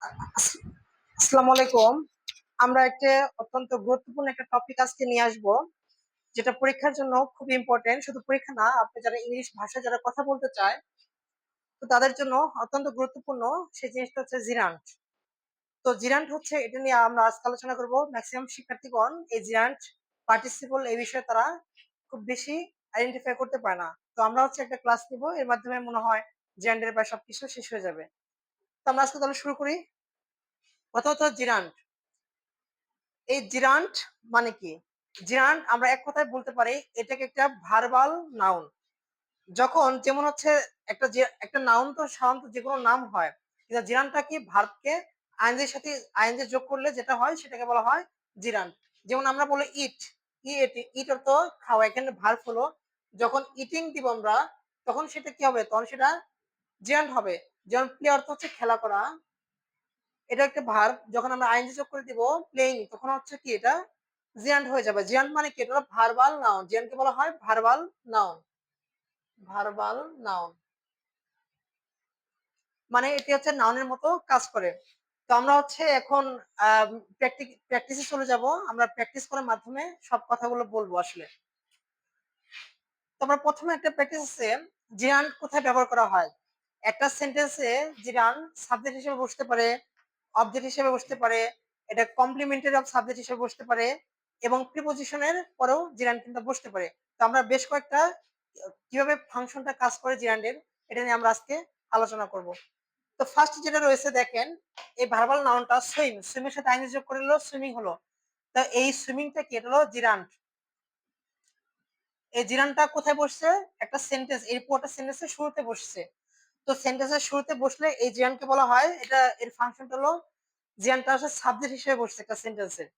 আসসালামু আলাইকুম। আমরা একটা অত্যন্ত গুরুত্বপূর্ণ একটা টপিক আজকে নিয়ে আসবো, যেটা পরীক্ষার জন্য খুব ইম্পর্টেন্ট। শুধু পরীক্ষা না, আপনি যারা ইংলিশ ভাষায় যারা কথা বলতে চায়, তো তাদের জন্য অত্যন্ত গুরুত্বপূর্ণ। সেই জিনিসটা হচ্ছে জিরান্ট। তো জিরান্ট হচ্ছে, এটা নিয়ে আমরা আজকে আলোচনা করব। ম্যাক্সিমাম শিক্ষার্থীগণ এই জিরান্ট পার্টিসিপল এই বিষয়ে তারা খুব বেশি আইডেন্টিফাই করতে পারে না। তো আমরা হচ্ছে একটা ক্লাস নিব, এর মাধ্যমে মনে হয় জিরান্টের প্রায় সবকিছু শেষ হয়ে যাবে। তো আমরা আজকে তাহলে শুরু করি। প্রথমত জিরান্ট। এই জিরান্ট মানে কি? জিরান্ট আমরা এক কথায় বলতে পারি এটাকে একটা ভার্বাল নাউন। যখন যেমন হচ্ছে একটা নাউন তো সাধারণত যে কোনো নাম হয়, কিন্তু জিরান্টটা কি ভার্বকে আইএনজির সাথে আইএনজি যোগ করলে যেটা হয় সেটাকে বলা হয় জিরান্ট। যেমন আমরা বলি ইট, ইট অর্থ খাওয়া, এখানে ভার্ব হলো। যখন ইটিং দিব আমরা, তখন সেটা কি হবে? তখন সেটা জিরান্ট হবে। যেমন প্লে অর্থ হচ্ছে খেলা করা, এটা একটা ভার্ব। যখন আমরা আইএনজি যোগ করে দিব প্লেইং, তখন হচ্ছে কি এটা জিয়ান্ট হয়ে যাবে। জিয়ান্ট মানে কি? এটা হলো ভার্বাল নাউন। জিয়ান্টকে বলা হয় ভার্বাল নাউন। ভার্বাল নাউন মানে এটি হচ্ছে নাউনের মতো কাজ করে। তো আমরা হচ্ছে এখন প্র্যাকটিসে চলে যাব। আমরা প্র্যাকটিস করার মাধ্যমে সব কথাগুলো বলবো আসলে। তো আমরা প্রথমে একটা প্র্যাকটিস আছে, জিরান্ট কোথায় ব্যবহার করা হয়। একটা সেন্টেন্সে জিরান্ট সাবজেক্ট হিসেবে বসতে পারে, অবজেক্ট হিসেবে বসতে পারে, এটা কমপ্লিমেন্টারি অফ সাবজেক্ট হিসেবে বসতে পারে, এবং প্রিপোজিশনের পরেও জিরান্ট কিন্তু বসতে পারে। তো আমরা বেশ কয়েকটা কিভাবে ফাংশনটা কাজ করে জিরান্ডের, এটা নিয়ে আমরা আজকে আলোচনা করব। তো ফার্স্ট যেটা রয়েছে দেখেন, এই ভার্বাল নাউনটা সুইম, সুইমের সাথে আইএনজি যোগ করে হলো সুইমিং হলো। তো এই সুইমিংটা কি? এটা হলো জিরান্ট। এই জিরানটা কোথায় বসছে? একটা সেন্টেন্স, এই পুরোটা সেন্টেন্সের শুরুতে বসছে। তো সেন্টেন্সের শুরুতে বসলে এই জিরানকে বলা হয়, এটা এর ফাংশনটা হলো জিরানটা আসলে সাবজেক্ট হিসেবে বসছে একটা সেন্টেন্সের।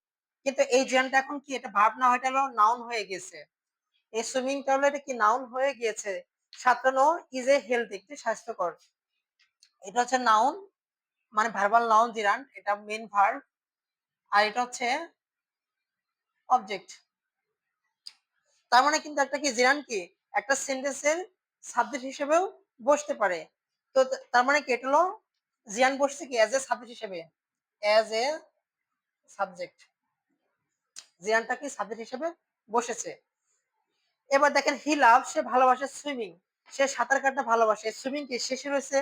কিন্তু এই জিরানটা এখন কি? এটা ভার্ব না, এটা হলো নাউন হয়ে গেছে। এই সুইমিংটা হলো এটা কি? নাউন হয়ে গিয়েছে। সাঁতরানো ইজ এ হেলথ, একটি স্বাস্থ্যকর। এটা হচ্ছে নাউন, মানে ভার্বাল নাউন জিরান, এটা মেন ভার্ব। আর এটা হচ্ছে অবজেক্ট। তার মানে কিন্তু একটা কি জিরান কি একটা সেন্টেন্সের সাবজেক্ট হিসেবেও বসতে পারে। তো তার মানে কি? এটা হলো জিরান বসছে কি অ্যাজ এ সাবজেক্ট হিসেবে, অ্যাজ এ সাবজেক্ট। জিরানটা কি সাবজেক্ট হিসেবে বসেছে। এবার দেখেন হি লাভ, সে ভালোবাসে সুইমিং, সে সাঁতার কাটতে ভালোবাসে। সুইমিং কি শেষে রয়েছে,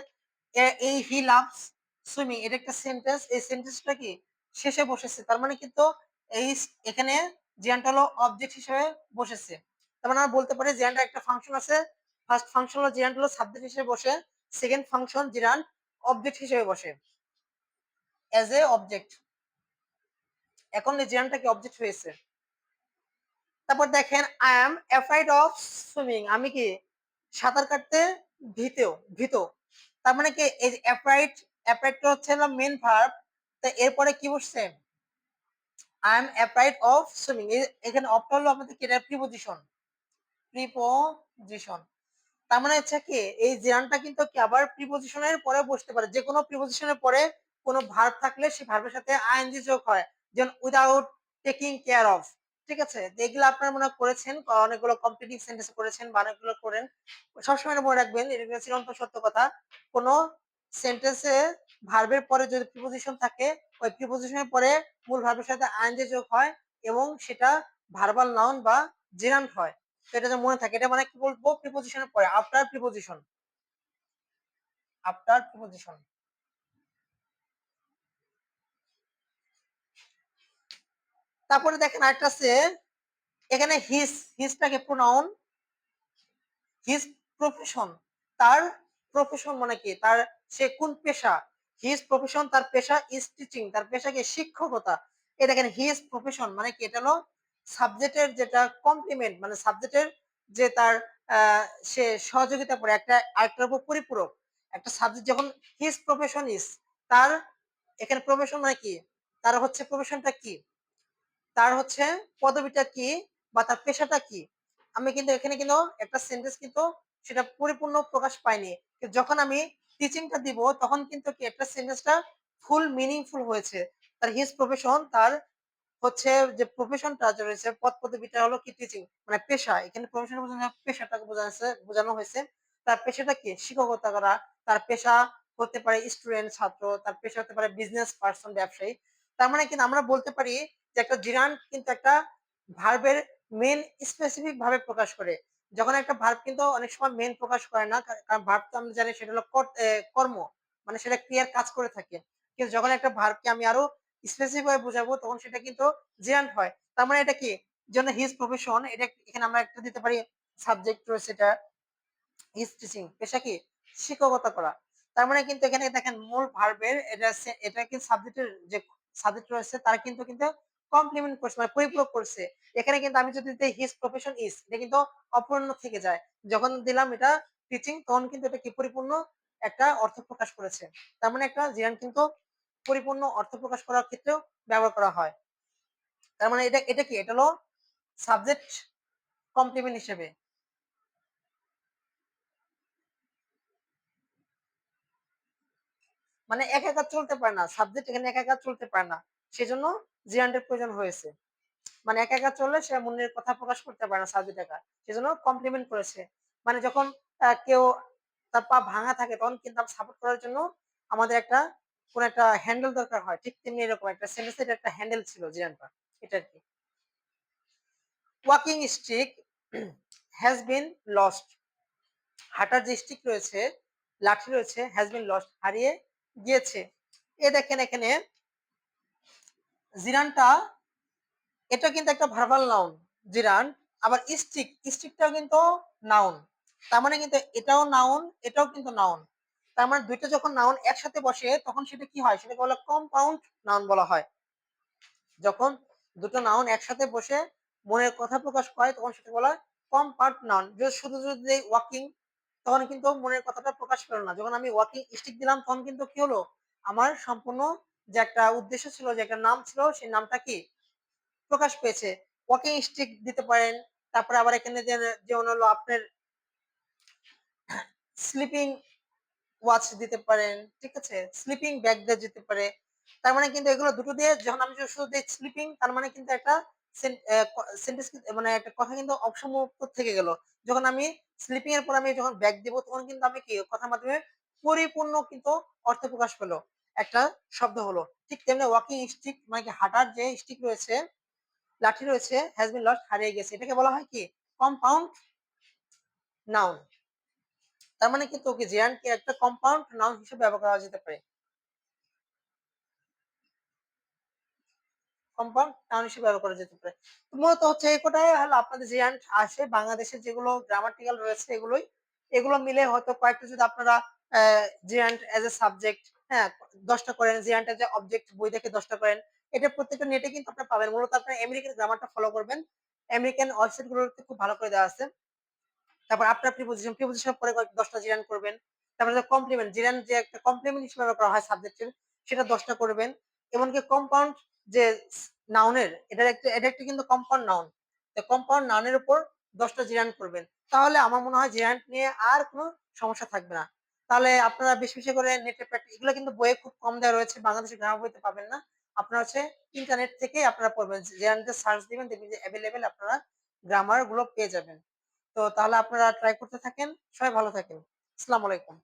এই হি লাভস সুইমিং, এটা একটা সেন্টেন্স, এই সেন্টেন্সটা কি শেষে বসেছে। তার মানে কিন্তু এই এখানে জিরানটা হলো অবজেক্ট হিসেবে বসেছে। তার মানে আমরা বলতে পারি জিরানটা একটা ফাংশন আছে। ফার্স্ট ফাংশন হলো জিরানটা হলো সাবজেক্ট হিসেবে বসে, সেকেন্ড ফাংশন জিরান অবজেক্ট হিসেবে বসে, অ্যাজ এ অবজেক্ট। এখন এই জিরানটা কি অবজেক্ট হয়েছে। তারপর দেখেন I am afraid of swimming, আমি কি সাঁতার কাটতে ভীত। তার মানে কি এই অ্যাফ্রাইড, অ্যাফ্রাইডটা হচ্ছে না মেন ভার্ব। তো এরপরে কি বসছে? I am afraid of swimming. এখানে অফটা হলো আমাদের কি? এটা প্রিপোজিশন, প্রিপোজিশন। তার মানে হচ্ছে কি এই জিরানটা কিন্তু কি আবার প্রিপোজিশনের পরে বসতে পারে। যে কোনো প্রিপোজিশনের পরে কোনো ভার্ব থাকলে সেই ভার্বের সাথে আইএনজি যোগ হয়। যেমন উইদাউট টেকিং কেয়ার অফ। ঠিক আছে, এগুলো আপনারা মনে হয় করেছেন, অনেকগুলো কম্পিটিটিভ সেন্টেন্স করেছেন বা অনেকগুলো করেন। সবসময় মনে রাখবেন, এটা চিরন্তন সত্য কথা, কোনো সেন্টেন্সে ভার্বের পরে যদি প্রিপোজিশন থাকে, ওই প্রিপোজিশনের পরে মূল ভার্বের সাথে আইএনজি যোগ হয় এবং সেটা ভার্বাল নাউন বা জেরান্ট হয়। তো এটা যেন মনে থাকে, এটা মানে কি বলবো? প্রিপোজিশনের পরে, আফটার প্রিপোজিশন, আফটার প্রিপোজিশন। তারপরে দেখেন আরেকটা আছে, এখানে হিজটাকে প্রোনাউন, হিজ প্রফেশন, তার প্রফেশন মানে কি? তার সে কোন পেশা? হিজ প্রফেশন, তার পেশা ইজ টিচিং, তার পেশা কি? শিক্ষকতা। এই দেখেন হিজ প্রফেশন মানে কি? এটা হলো সাবজেক্টের যেটা কমপ্লিমেন্ট, মানে সাবজেক্টের যে তার সে সহযোগিতা করে একটা আরেকটার উপর পরিপূরক। একটা সাবজেক্ট যখন হিজ প্রফেশন ইজ, তার এখানে প্রফেশন মানে কি? তার হচ্ছে প্রফেশনটা কি, তার হচ্ছে পদবিটা কি, বা তার পেশাটা কি। আমি কিন্তু এখানে কিন্তু একটা সেন্টেন্স কিন্তু সেটা পরিপূর্ণ প্রকাশ পায়নি। যখন আমি টিচিংটা দিব তখন কিন্তু কি একটা সেন্টেন্সটা ফুল মিনিংফুল হয়েছে। তার হিজ প্রফেশন, তার হচ্ছে যে প্রফেশনটা যে রয়েছে, পদ পদবিটা হলো কি? টিচিং, মানে পেশা। এখানে প্রফেশন বোঝানো, পেশাটাকে বোঝানো হয়েছে। তার পেশাটা কি? শিক্ষকতা করা। তার পেশা হতে পারে স্টুডেন্ট, ছাত্র, তার পেশা হতে পারে বিজনেস পারসন, ব্যবসায়ী। তার মানে কিন্তু আমরা বলতে পারি যে একটা জিরান্ড কিন্তু একটা ভার্বের মেইন স্পেসিফিক ভাবে প্রকাশ করে। যখন একটা ভার্ব কিন্তু অনেক সময় মেইন প্রকাশ করে না। কারণ ভার্ব তো আমরা জানি সেটা হলো কর্ম। মানে সেটা ক্রিয়ার কাজ করে থাকে। কিন্তু যখন একটা ভার্বকে আমি আরো স্পেসিফিক ভাবে বুঝাবো তখন সেটা কিন্তু জিরান্ড হয়। তার মানে এটা কি? যেমন হিজ প্রফেশন, এটা এখানে আমরা একটা দিতে পারি সাবজেক্ট রয়েছে, এটা হিজ টিচিং, পেশা কি? শিক্ষকতা করা। তার মানে কিন্তু এখানে দেখেন মূল ভার্বের এটা কিন্তু সাবজেক্টের যে সাবজেক্ট রয়েছে তার কিন্তু কমপ্লিমেন্ট করছে, মানে পরিপূরক করছে। এখানে কিন্তু আমি যদি দিই হিজ প্রফেশন ইজ, এটা কিন্তু অপূর্ণ থেকে যায়। যখন দিলাম এটা টিচিং তখন কিন্তু এটা কি পরিপূর্ণ একটা অর্থ প্রকাশ করেছে। তার মানে একটা জিরান কিন্তু পরিপূর্ণ অর্থ প্রকাশ করার ক্ষেত্রেও ব্যবহার করা হয়। তার মানে এটা এটা কি? এটা হলো সাবজেক্ট কমপ্লিমেন্ট হিসেবে। মানে একা একা চলতে পারে না, সাবজেক্ট এখানে একা একা চলতে পারে না, সেজন্য জিরান্ডের প্রয়োজন হয়েছে। মানে একা একা চললে সে মনের কথা প্রকাশ করতে পারে না সাবজেক্ট একা, সেজন্য কমপ্লিমেন্ট করেছে। মানে যখন কেউ তার পা ভাঙা থাকে তখন কিন্তু সাপোর্ট করার জন্য আমাদের একটা কোন একটা হ্যান্ডেল দরকার হয়, ঠিক তেমনি এরকম একটা সেন্টেন্সের একটা হ্যান্ডেল ছিল জিরানটা, এটা আর কি। Walking stick has been lost, হাঁটার যে স্টিক রয়েছে, লাঠি রয়েছে, হ্যাজ বিন লস্ট, হারিয়ে গিয়েছে। এ দেখেন এখানে জিরানটা, এটা কিন্তু একটা ভার্বাল নাউন জিরান। আবার স্টিক, স্টিকটাও কিন্তু নাউন। তার মানে কিন্তু এটাও নাউন, এটাও কিন্তু নাউন। তার মানে দুইটা যখন নাউন একসাথে বসে তখন সেটা কি হয়? সেটাকে বলা কম্পাউন্ড নাউন বলা হয়। যখন দুটো নাউন একসাথে বসে মনের কথা প্রকাশ করে তখন সেটা বলা হয় কম্পাউন্ড নাউন। শুধু যদি ওয়াকিং তখন কিন্তু মনের কথাটা প্রকাশ পেল না। যখন আমি ওয়াকিং স্টিক দিলাম তখন কিন্তু কি হলো? আমার সম্পূর্ণ যে একটা উদ্দেশ্য ছিল, যে একটা নাম ছিল, সেই নামটা কি প্রকাশ পেয়েছে। ওয়াকিং স্টিক দিতে পারেন। তারপরে আবার এখানে যেমন হলো আপনার স্লিপিং ওয়াচ দিতে পারেন, ঠিক আছে? স্লিপিং ব্যাগ দিয়ে যেতে পারে। তার মানে কিন্তু এগুলো দুটো দিয়ে যখন আমি শুধু দিই স্লিপিং, তার মানে কিন্তু একটা সেন্টেন্স, মানে একটা কথা কিন্তু অসমাপ্ত থেকে গেল। যখন আমি স্লিপিং এর পর আমি যখন ব্যাগ দিব তখন কিন্তু আমি কি কথার মাধ্যমে পরিপূর্ণ কিন্তু অর্থ প্রকাশ পেলো, একটা শব্দ হলো। ঠিক তেমনি ওয়াকিং স্টিক মানে কি হাঁটার যে স্টিক রয়েছে, লাঠি রয়েছে, হ্যাজ বিন লস্ট, হারিয়ে গেছে, এটাকে বলা হয় কি কম্পাউন্ড নাউন। তার মানে কিন্তু ওকে জিরানকে একটা কম্পাউন্ড নাউন হিসেবে ব্যবহার করা যেতে পারে, কম্পাউন্ড নাউন হিসেবে ব্যবহার করা যেতে পারে। তো মূলত হচ্ছে এই কটাই হলো আপনাদের জিরান আসে বাংলাদেশের যেগুলো গ্রামাটিক্যাল রয়েছে এগুলোই। এগুলো মিলে হয়তো কয়েকটা যদি আপনারা জিরান্ট এজ এ সাবজেক্ট, হ্যাঁ 10টা করেন, জিরান্ট এজ এ অবজেক্ট বই থেকে 10টা করেন, এটা প্রত্যেকটা নেটে কিন্তু আপনারা পাবেন। মূলত আপনারা আমেরিকান গ্রামারটা ফলো করবেন, আমেরিকান ওয়েবসাইট গুলোতে খুব ভালো করে দেওয়া আছে। তারপর আপনার প্রিপোজিশন, প্রিপোজিশনের পরে 10টা জিরান করবেন। তারপরে কমপ্লিমেন্ট, জিরান যে একটা কমপ্লিমেন্ট হিসেবে ব্যবহার করা হয় সাবজেক্টের, সেটা 10টা করবেন। এমনকি কম্পাউন্ড যে নাউনের, এটা একটা কিন্তু কম্পাউন্ড নাউন। তো কম্পাউন্ড নাউনের উপর 10টা জিরান করবেন। তাহলে আমার মনে হয় জিরান নিয়ে আর কোনো সমস্যা থাকবে না। তাহলে আপনারা বেশি বেশি করে নেটে প্র্যাকটিস, এগুলো কিন্তু বইয়ে খুব কম দেওয়া রয়েছে, বাংলাদেশের গ্রামার বইতে পাবেন না। আপনারা হচ্ছে ইন্টারনেট থেকে আপনারা পড়বেন, জিরানতে সার্চ দিবেন, দেখবেন যে অ্যাভেলেবেল আপনারা গ্রামার গুলো পেয়ে যাবেন। তো তাহলে আপনারা ট্রাই করতে থাকেন। সবাই ভালো থাকেন। আসসালামু আলাইকুম।